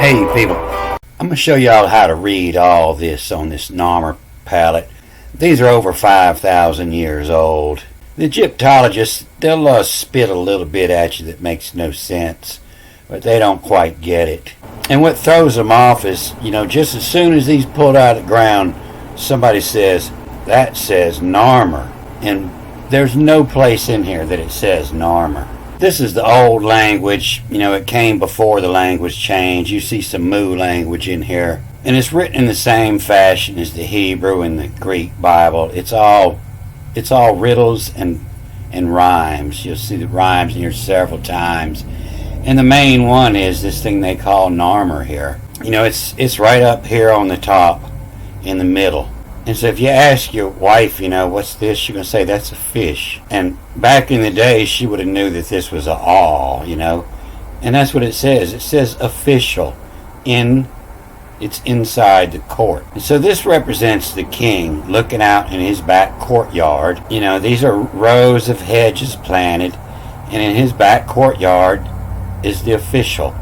Hey people, I'm going to show y'all how to read all this on this Narmer palette. These are over 5,000 years old. The Egyptologists, they'll spit a little bit at you that makes no sense, but they don't quite get it. And what throws them off is, just as soon as these pulled out of the ground, somebody says, that says Narmer. And there's no place in here that it says Narmer. This is the old language, it came before the language change. You see some Mu language in here. And it's written in the same fashion as the Hebrew and the Greek Bible. It's all riddles and rhymes. You'll see the rhymes in here several times. And the main one is this thing they call Narmer here. It's right up here on the top in the middle. And so if you ask your wife, what's this, you're going to say that's a fish. And back in the day, she would have knew that this was a awl, And that's what it says. It says official. It's inside the court. And so this represents the king looking out in his back courtyard. These are rows of hedges planted. And in his back courtyard is the official.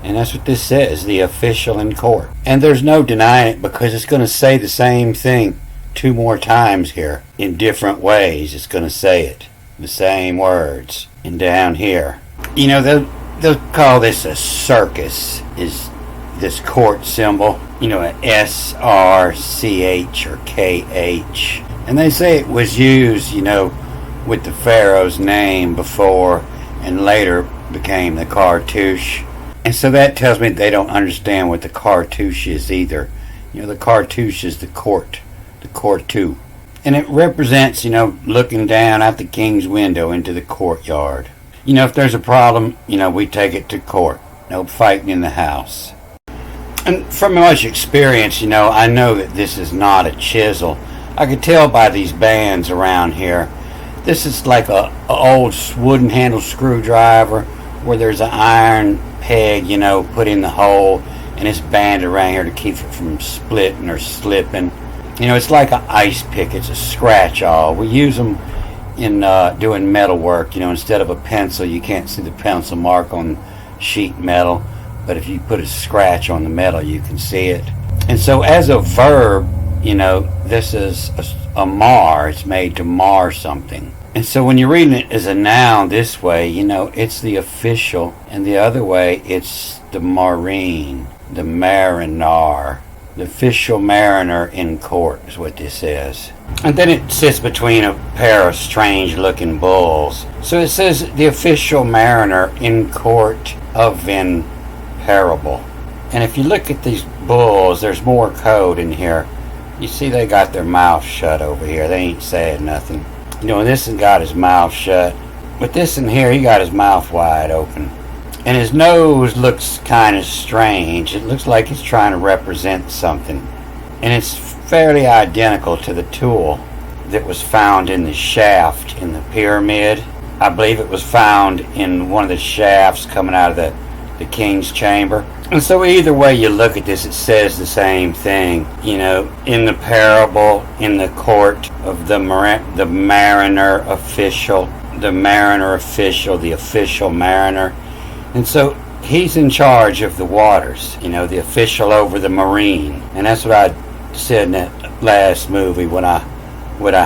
And that's what this says, the official in court. And there's no denying it because it's going to say the same thing 2 more times here. In different ways it's going to say it. The same words. And down here. They'll call this a circus, is this court symbol. An S-R-C-H or K-H. And they say it was used, with the Pharaoh's name before and later became the cartouche. And so that tells me they don't understand what the cartouche is either. The cartouche is the courtou. And it represents, looking down out the king's window into the courtyard. If there's a problem, we take it to court. No fighting in the house. And from much experience, I know that this is not a chisel. I could tell by these bands around here. This is like a old wooden handle screwdriver where there's an iron peg, put in the hole, and it's banded around here to keep it from splitting or slipping. It's like an ice pick. It's a scratch all. We use them in doing metal work. Instead of a pencil, you can't see the pencil mark on sheet metal, but if you put a scratch on the metal, you can see it. And so as a verb, this is a mar. It's made to mar something. And so when you're reading it as a noun this way, it's the official, and the other way it's the marine, the mariner. The official mariner in court is what this is. And then it sits between a pair of strange looking bulls. So it says the official mariner in court of parable. And if you look at these bulls, there's more code in here. You see they got their mouth shut over here. They ain't saying nothing. This one got his mouth shut. But this in here, he got his mouth wide open. And his nose looks kind of strange. It looks like he's trying to represent something. And it's fairly identical to the tool that was found in the shaft in the pyramid. I believe it was found in one of the shafts coming out of the king's chamber. And so either way you look at this, it says the same thing. In the parable, in the court of the mariner official, the official mariner. And so he's in charge of the waters, the official over the marine. And that's what I said in that last movie when I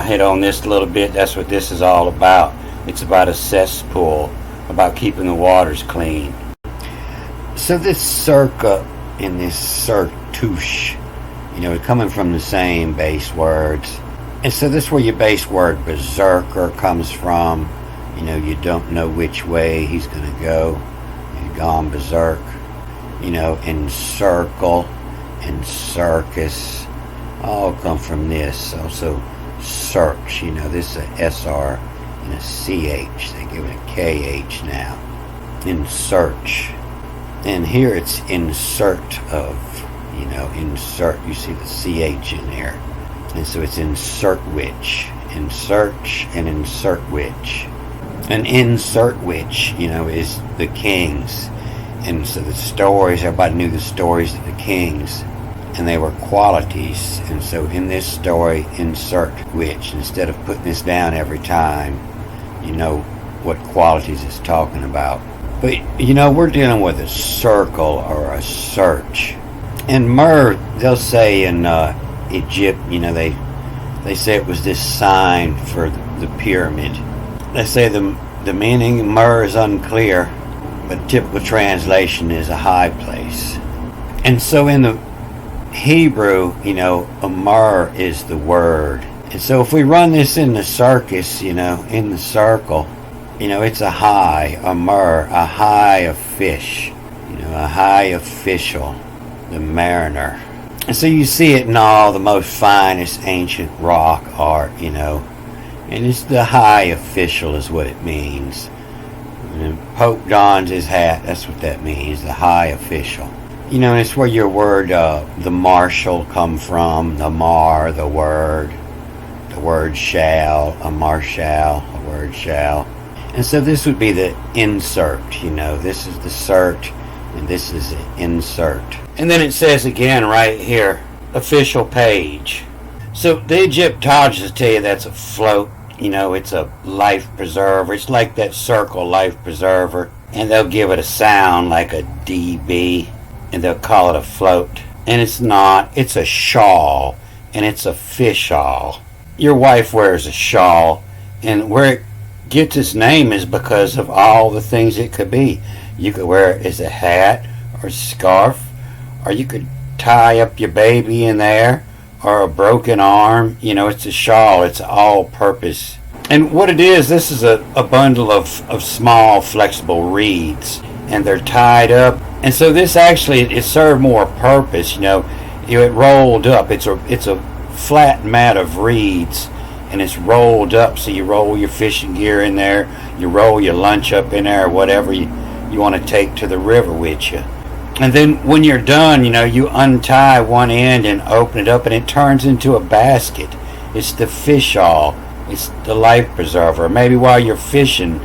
hit on this a little bit. That's what this is all about. It's about a cesspool, about keeping the waters clean. So this circa and this cirtouche, coming from the same base words. And so this is where your base word berserker comes from. You don't know which way he's going to go. He's gone berserk. Encircle and circus all come from this. Also search, this is a SR and a CH. They give it a KH now. In search. And here it's insert of, insert. You see the CH in there. And so it's insert which. Insert and insert which. And insert which, is the kings. And so the stories, everybody knew the stories of the kings. And they were qualities. And so in this story, insert which. Instead of putting this down every time, you know what qualities it's talking about. But we're dealing with a circle or a search. In myrrh, they'll say in Egypt, they say it was this sign for the pyramid. They say the meaning myrrh is unclear, but typical translation is a high place. And so in the Hebrew, a myrrh is the word. And so if we run this in the circus, in the circle, it's a high, a myrrh, a high of fish, a high official, the mariner. And so you see it in all the most finest ancient rock art, and it's the high official is what it means. And Pope dons his hat, that's what that means, the high official. And it's where your word, the marshal, come from, the mar, the word shall, a marshal, a word shall. And so this would be the insert, this is the cert, and this is the insert. And then it says again right here, official page. So the Egyptologists tell you that's a float, it's a life preserver. It's like that circle life preserver. And they'll give it a sound like a DB, and they'll call it a float. And it's not, it's a shawl, and it's a fish shawl. Your wife wears a shawl, and where it gets its name is because of all the things it could be. You could wear it as a hat or a scarf, or you could tie up your baby in there, or a broken arm. It's a shawl. It's all-purpose. And what it is, this is a bundle of small, flexible reeds, and they're tied up. And so this actually, it served more purpose. It rolled up. It's a flat mat of reeds, and it's rolled up. So you roll your fishing gear in there, you roll your lunch up in there, or whatever you want to take to the river with you. And then when you're done, you untie one end and open it up, and it turns into a basket. It's the fish shawl. It's the life preserver. Maybe while you're fishing,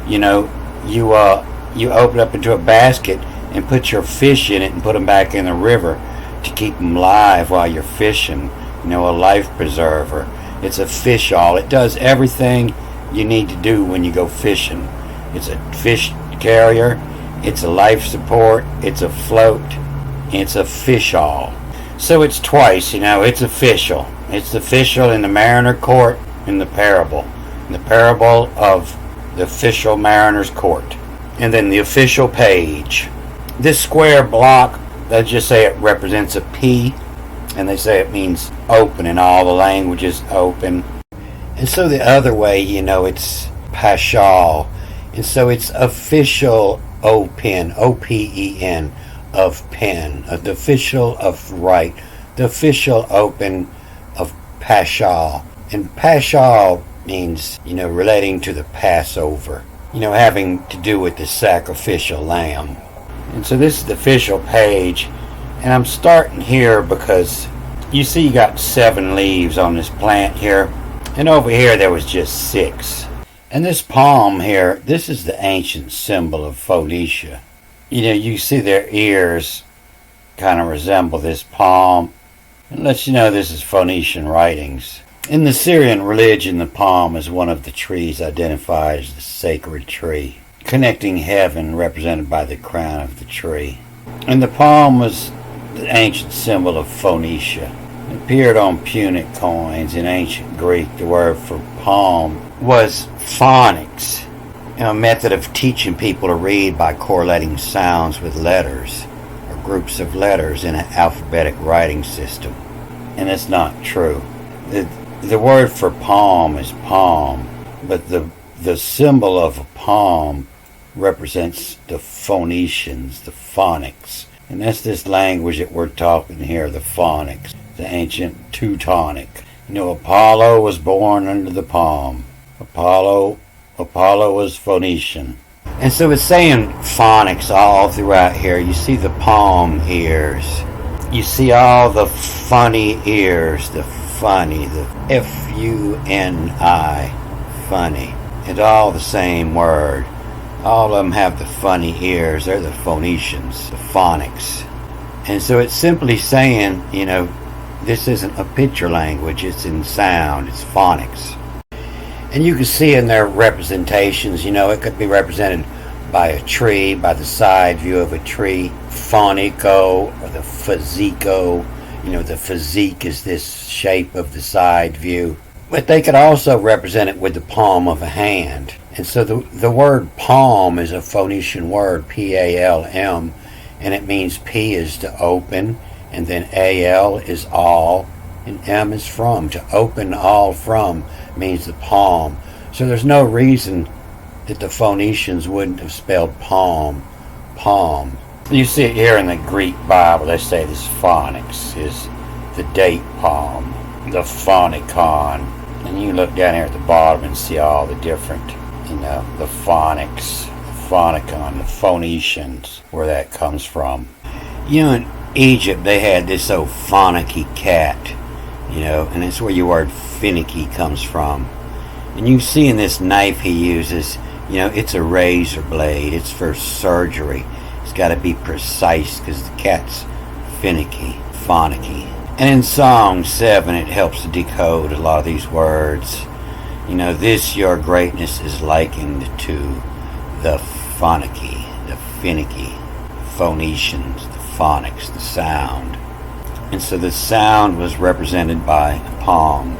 you open up into a basket and put your fish in it and put them back in the river to keep them live while you're fishing. A life preserver. It's a fish shawl. It does everything you need to do when you go fishing. It's a fish carrier. It's a life support. It's a float. It's a fish shawl. So it's twice, it's official. It's official in the mariner court in the parable. In the parable of the official mariner's court. And then the official page. This square block, they just say it represents a P. And they say it means open in all the languages, open. And so the other way, it's pashal. And so it's official O-pen, O-P-E-N, of pen. The official of right. The official open of pashal. And pashal means, relating to the Passover. Having to do with the sacrificial lamb. And so this is the official page. And I'm starting here because you see you got 7 leaves on this plant here. And over here there was just 6. And this palm here, this is the ancient symbol of Phoenicia. You see their ears kind of resemble this palm. It lets you know this is Phoenician writings. In the Syrian religion, the palm is one of the trees identified as the sacred tree, connecting heaven, represented by the crown of the tree. And the palm was the ancient symbol of Phoenicia. It appeared on Punic coins. In ancient Greek, the word for palm was phonics, a method of teaching people to read by correlating sounds with letters or groups of letters in an alphabetic writing system. And it's not true. The word for palm is palm, but the symbol of a palm represents the Phoenicians, the phonics. And that's this language that we're talking here, the phonics, the ancient Teutonic. Apollo was born under the palm. Apollo was Phoenician. And so it's saying phonics all throughout here. You see the palm ears. You see all the funny ears, the funny, the F-U-N-I, funny. It's all the same word. All of them have the funny ears. They're the Phoenicians, the phonics. And so it's simply saying, this isn't a picture language. It's in sound. It's phonics. And you can see in their representations, it could be represented by a tree, by the side view of a tree. Phonico, or the physico. The physique is this shape of the side view. But they could also represent it with the palm of a hand. And so the word palm is a Phoenician word, P-A-L-M, and it means P is to open, and then A-L is all, and M is from. To open all from means the palm. So there's no reason that the Phoenicians wouldn't have spelled palm. You see it here in the Greek Bible. They say this phonics is the date palm, the phonicon. And you look down here at the bottom and see all the different, the phonics, the phonicon, the Phoenicians, where that comes from. In Egypt, they had this old phonicky cat, and that's where your word finicky comes from. And you see in this knife he uses, it's a razor blade. It's for surgery. It's got to be precise because the cat's finicky. And in Song 7, it helps to decode a lot of these words. This your greatness is likened to the phonicky, the finicky, Phoenicians, the phonics, the sound. And so the sound was represented by a palm.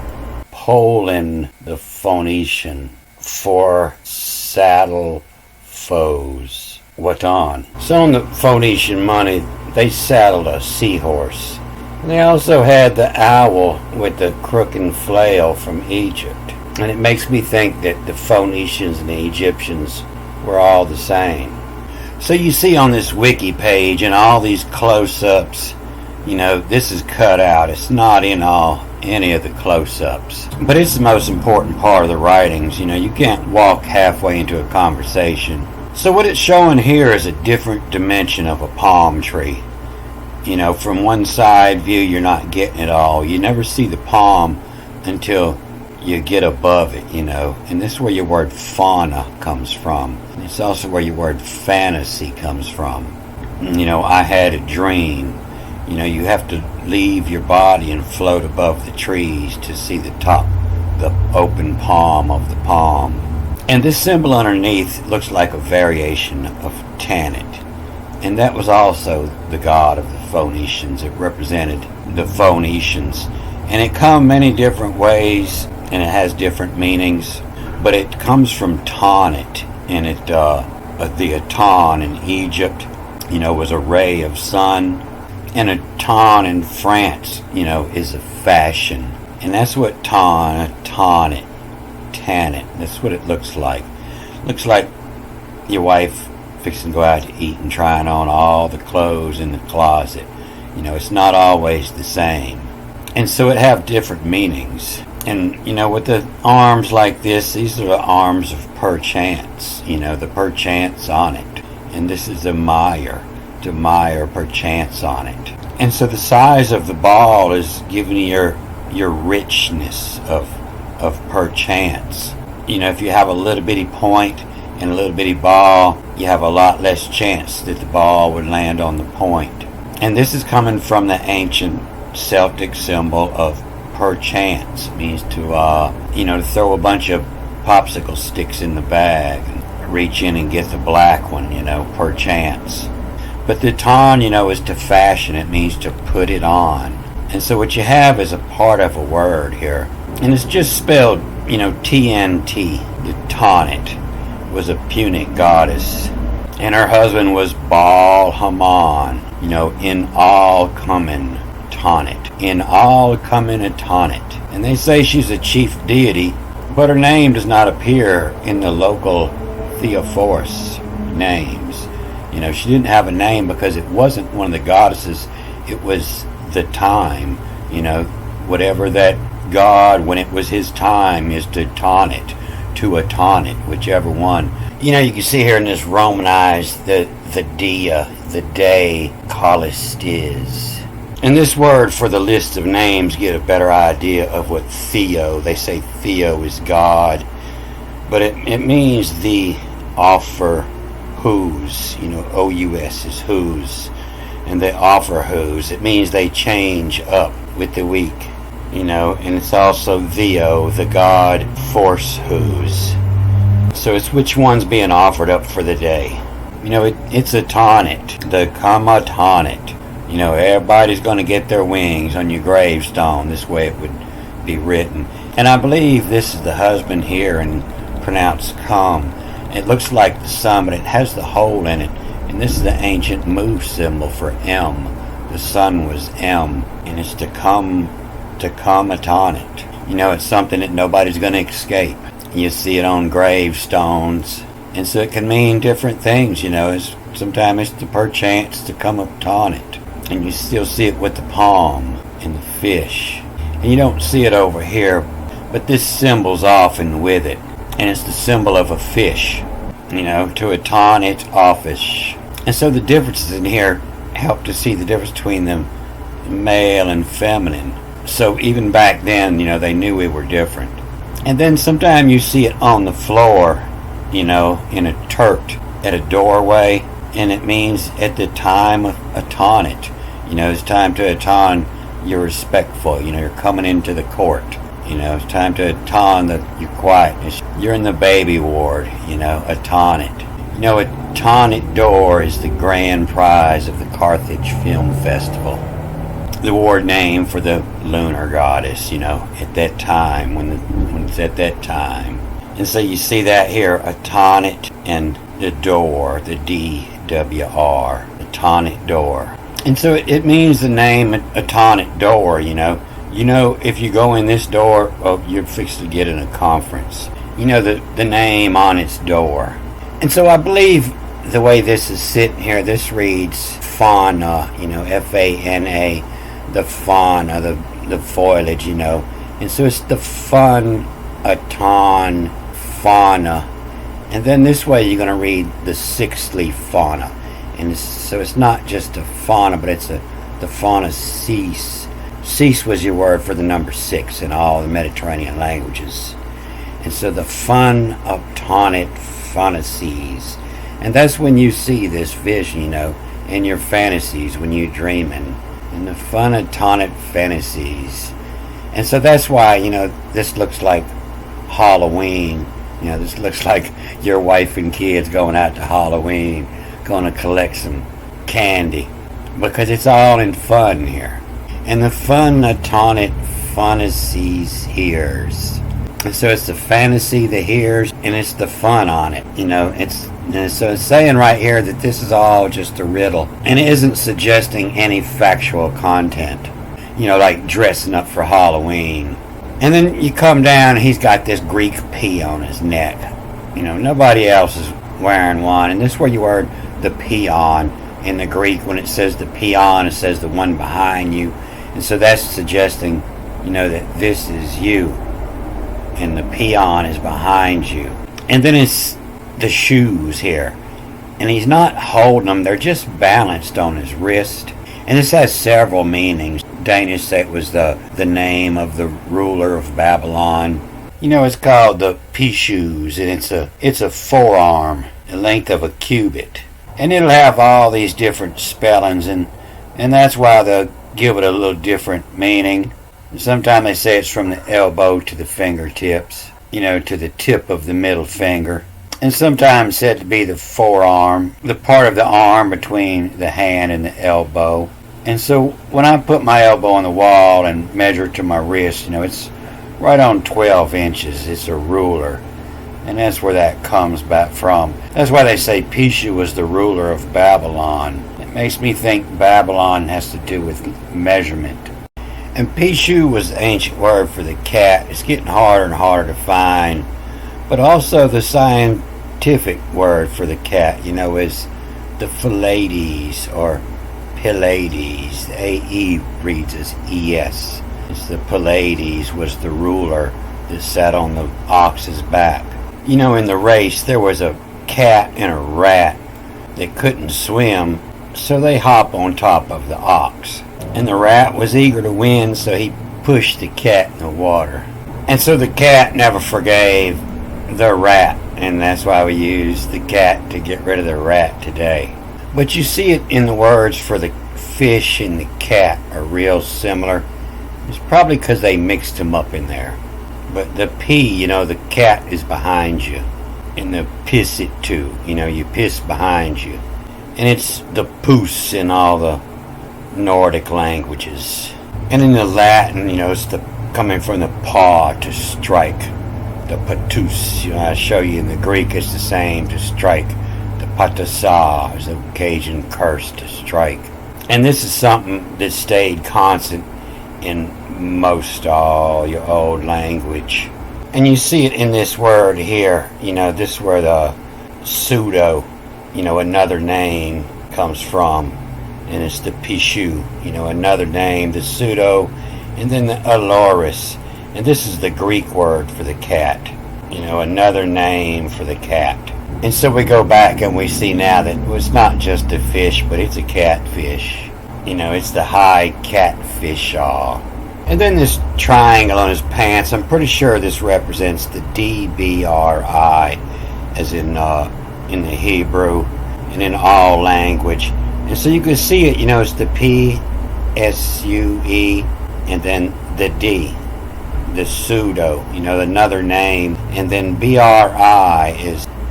Poland, the Phoenician, for saddle foes. What on? So in the Phoenician money, they saddled a seahorse. And they also had the owl with the crook and flail from Egypt. And it makes me think that the Phoenicians and the Egyptians were all the same. So you see on this wiki page and all these close-ups, this is cut out. It's not in any of the close-ups. But it's the most important part of the writings. You can't walk halfway into a conversation. So what it's showing here is a different dimension of a palm tree. From one side view, you're not getting it all. You never see the palm until you get above it, And this is where your word fauna comes from. It's also where your word fantasy comes from. I had a dream. You have to leave your body and float above the trees to see the top, the open palm of the palm. And this symbol underneath looks like a variation of Tanit. And that was also the god of the Phoenicians. It represented the Phoenicians. And it comes many different ways, and it has different meanings. But it comes from Tanit. And the Atan in Egypt, was a ray of sun. And a tan in France, is a fashion. And that's what Tanit, that's what it looks like. Looks like your wife fixing to go out to eat and trying on all the clothes in the closet. It's not always the same. And so it have different meanings. And, with the arms like this, these are the arms of perchance, the perchance on it. And this is a mire, to mire perchance on it. And so the size of the ball is giving you your richness of perchance. If you have a little bitty point and a little bitty ball, you have a lot less chance that the ball would land on the point. And this is coming from the ancient Celtic symbol of perchance. It means to throw a bunch of popsicle sticks in the bag and reach in and get the black one, perchance. But the tan, is to fashion. It means to put it on. And so what you have is a part of a word here. And it's just spelled, TNT. The Tanit was a Punic goddess. And her husband was Baal Haman, in all coming Tanit. In all coming a Tanit. And they say she's a chief deity, but her name does not appear in the local Theophorus names. She didn't have a name because it wasn't one of the goddesses. It was the time, whatever that god, when it was his time, is to Tanit, to a Tanit, whichever one. You can see here in this Romanized, the dia, the day, Callistis. And this word for the list of names get a better idea of what Theo, they say Theo is God, but it means the offer whose, O-U-S is whose, and they offer whose. It means they change up with the week, and it's also Theo, the god force whose. So it's which one's being offered up for the day. It's a Tanit, the Kama Tanit. Everybody's going to get their wings on your gravestone. This way it would be written. And I believe this is the husband here and pronounced Kam. It looks like the sun, but it has the hole in it. And this is the ancient move symbol for M. The sun was M. And it's to come a Tanit. It's something that nobody's going to escape. You see it on gravestones. And so it can mean different things, Sometimes it's the perchance to come upon it. And you still see it with the palm and the fish. And you don't see it over here, but this symbol's often with it. And it's the symbol of a fish, to a Tanit office. And so the differences in here help to see the difference between them, male and feminine. So even back then, they knew we were different. And then sometimes you see it on the floor, in a turt at a doorway, and it means at the time of a Tanit. It's time to atone, you're respectful, you're coming into the court. It's time to atone your quietness. You're in the baby ward, a Tanit. A Tanit door is the grand prize of the Carthage Film Festival. The ward name for the lunar goddess, at that time, when it's at that time. And so you see that here, a Tanit and the door, the D-W-R, the Tanit door. And so it means the name a Tanit door, if you go in this door, you're fixed to get in a conference. The name on its door. And so I believe the way this is sitting here, this reads fauna, F-A-N-A, the fauna, the foliage, And so it's the fun, aton, fauna. And then this way you're going to read the sixth-leaf fauna. And so it's not just a fauna, but it's the fauna cease. Cease was your word for the number 6 in all the Mediterranean languages. And so the fun of Tanit fantasies. And that's when you see this vision, in your fantasies when you're dreaming. And the fun of Tanit fantasies. And so that's why, this looks like Halloween. This looks like your wife and kids going out to Halloween, going to collect some candy. Because it's all in fun here. And the fun of Tanit fantasies hears. And so it's the fantasy, the hears, and it's the fun on it. So it's saying right here that this is all just a riddle. And it isn't suggesting any factual content. Like dressing up for Halloween. And then you come down and he's got this Greek P on his neck. Nobody else is wearing one. And this is where you heard the peon in the Greek. When it says the peon, it says the one behind you. And so that's suggesting, that this is you. And the peon is behind you. And then it's the shoes here. And he's not holding them. They're just balanced on his wrist. And this has several meanings. Danish said it was the name of the ruler of Babylon. It's called the P-shoes, and it's a forearm, the length of a cubit. And it'll have all these different spellings, and that's why they'll give it a little different meaning. Sometimes they say it's from the elbow to the fingertips, to the tip of the middle finger. And sometimes said to be the forearm, the part of the arm between the hand and the elbow. And so when I put my elbow on the wall and measure it to my wrist, it's right on 12 inches. It's a ruler. And that's where that comes back from. That's why they say Pishu was the ruler of Babylon. It makes me think Babylon has to do with measurement. And Pishu was the ancient word for the cat. It's getting harder and harder to find. But also the scientific word for the cat, is the Phyllades or Pylades. The A-E reads as E-S. It's the Pylades was the ruler that sat on the ox's back. In the race there was a cat and a rat that couldn't swim, so they hop on top of the ox. And the rat was eager to win, so he pushed the cat in the water. And so the cat never forgave the rat, and that's why we use the cat to get rid of the rat today. But you see it in the words for the fish and the cat are real similar. It's probably because they mixed them up in there. But the P, the cat is behind you. and the piss it to. You piss behind you. And it's the pus in all the Nordic languages. And in the Latin, it's the coming from the paw, to strike. The patus. I show you in the Greek it's the same, to strike. The patasa is the Cajun curse, to strike. And this is something that stayed constant in most all your old language. And you see it in this word here. This is where the pseudo, another name, comes from. And it's the pishu, another name, the pseudo, and then the aloris. And this is the Greek word for the cat, another name for the cat. And so we go back and we see now that it's not just a fish, but it's a catfish. It's the high catfish shawl. And then this triangle on his pants, I'm pretty sure this represents the DBRI, as in the Hebrew and in all language. And so you can see it, it's the PSUE and then the D, the pseudo, another name. And then BRI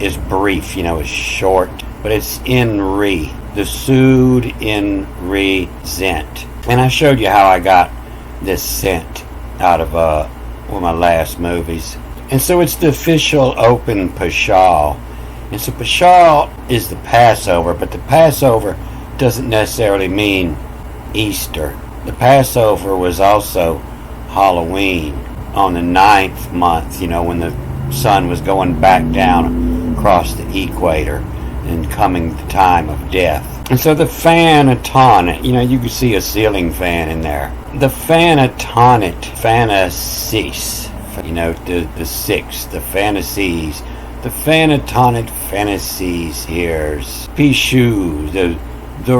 is brief, is short, but it's in re, the sood in re zent. And I showed you how I got this scent out of one of my last movies. And so it's the official open Pashal. And so Pashal is the Passover, but the Passover doesn't necessarily mean Easter. The Passover was also Halloween on the 9th month, when the sun was going back down across the equator and coming the time of death. And so the Tanit, you can see a ceiling fan in there. The Tanit, fantasies, the six, the fantasies. The Tanit fantasies here's Pishu, the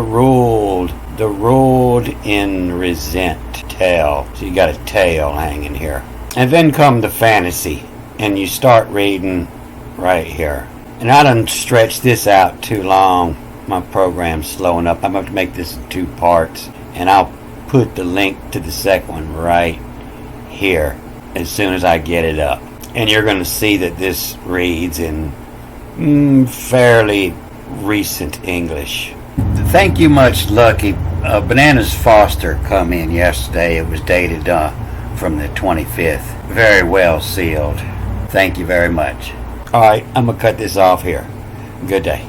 ruled in resent, tail. So you got a tail hanging here. And then come the fantasy, and you start reading right here. And I done stretched this out too long. My program's slowing up. I'm going to make this in 2 parts, and I'll put the link to the second one right here as soon as I get it up. And you're going to see that this reads in fairly recent English. Thank you much, Lucky. Bananas Foster come in yesterday. It was dated from the 25th. Very well sealed. Thank you very much. All right, I'm going to cut this off here. Good day.